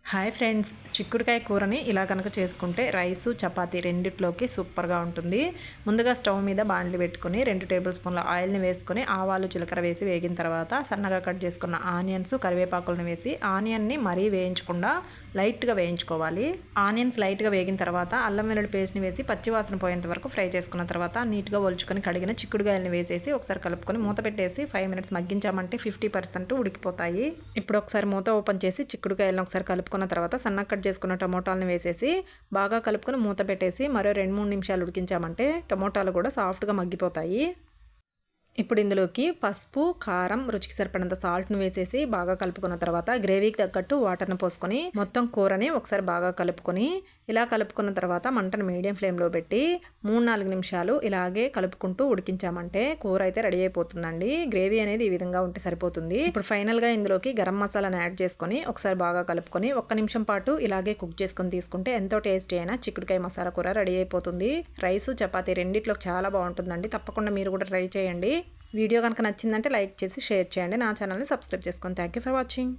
Hi friends, చిక్కుడుకాయ కూరని ఇలా కనుక చేసుకుంటే రైసు చపాతీ రెండిట్లోకి సూపర్గా ఉంటుంది. ముందుగా స్టవ్ మీద బాండ్లి పెట్టుకొని 2 టేబుల్ స్పూన్ల ఆయిల్ని వేసుకొని ఆవాలు జీలకర్ర వేసి వేగిన తర్వాత సన్నగా కట్ చేసుకున్న ఆనియన్స్ కరివేపాకులను వేసి ఆనియన్ని మరీ వేయించకుండా లైట్గా వేయించుకోవాలి. ఆనియన్స్ లైట్గా వేగిన తర్వాత అల్లం వెల్లుల్లి పేస్ట్ని వేసి పచ్చివాసన పోయేంత వరకు ఫ్రై చేసుకున్న తర్వాత నీట్గా ఒలుచుకొని కడిగిన చిక్కుడుకాయలని వేసేసి ఒకసారి కలుపుకొని మూత పెట్టేసి 5 మినిట్స్ మగ్గించామంటే 50% ఉడికిపోతాయి. ఇప్పుడు ఒకసారి మూత ఓపెన్ చేసి చిక్కుడుకాయలను ఒకసారి కలుపుకున్న తర్వాత సన్నగా కట్ చేసుకున్న టమోటాలను వేసేసి బాగా కలుపుకొని మూత పెట్టేసి మరో 2-3 నిమిషాలు ఉడికించామంటే టమోటాలు కూడా సాఫ్ట్గా మగ్గిపోతాయి. ఇప్పుడు ఇందులోకి పసుపు, కారం, రుచికి సరిపడినంత సాల్ట్ను వేసేసి బాగా కలుపుకున్న తర్వాత గ్రేవీకి తగ్గట్టు వాటర్ని పోసుకొని మొత్తం కూరని ఒకసారి బాగా కలుపుకొని ఇలా కలుపుకున్న తర్వాత మంటను మీడియం ఫ్లేమ్లో పెట్టి 3-4 నిమిషాలు ఇలాగే కలుపుకుంటూ ఉడికించామంటే కూర అయితే రెడీ అయిపోతుందండి. గ్రేవీ అనేది ఈ విధంగా ఉంటే సరిపోతుంది. ఇప్పుడు ఫైనల్గా ఇందులోకి గరం మసాలాను యాడ్ చేసుకొని ఒకసారి బాగా కలుపుకొని 1 నిమిషం పాటు ఇలాగే కుక్ చేసుకొని తీసుకుంటే ఎంతో టేస్టీ అయినా చిక్కుడుకాయ మసాలా కూర రెడీ అయిపోతుంది. రైసు చపాతీ రెండిట్లో చాలా బాగుంటుందండి. తప్పకుండా మీరు కూడా ట్రై చేయండి. వీడియో కనుక నచ్చిందంటే లైక్ చేసి షేర్ చేయండి. నా ఛానల్ని సబ్స్క్రైబ్ చేసుకోండి. Thank you for watching.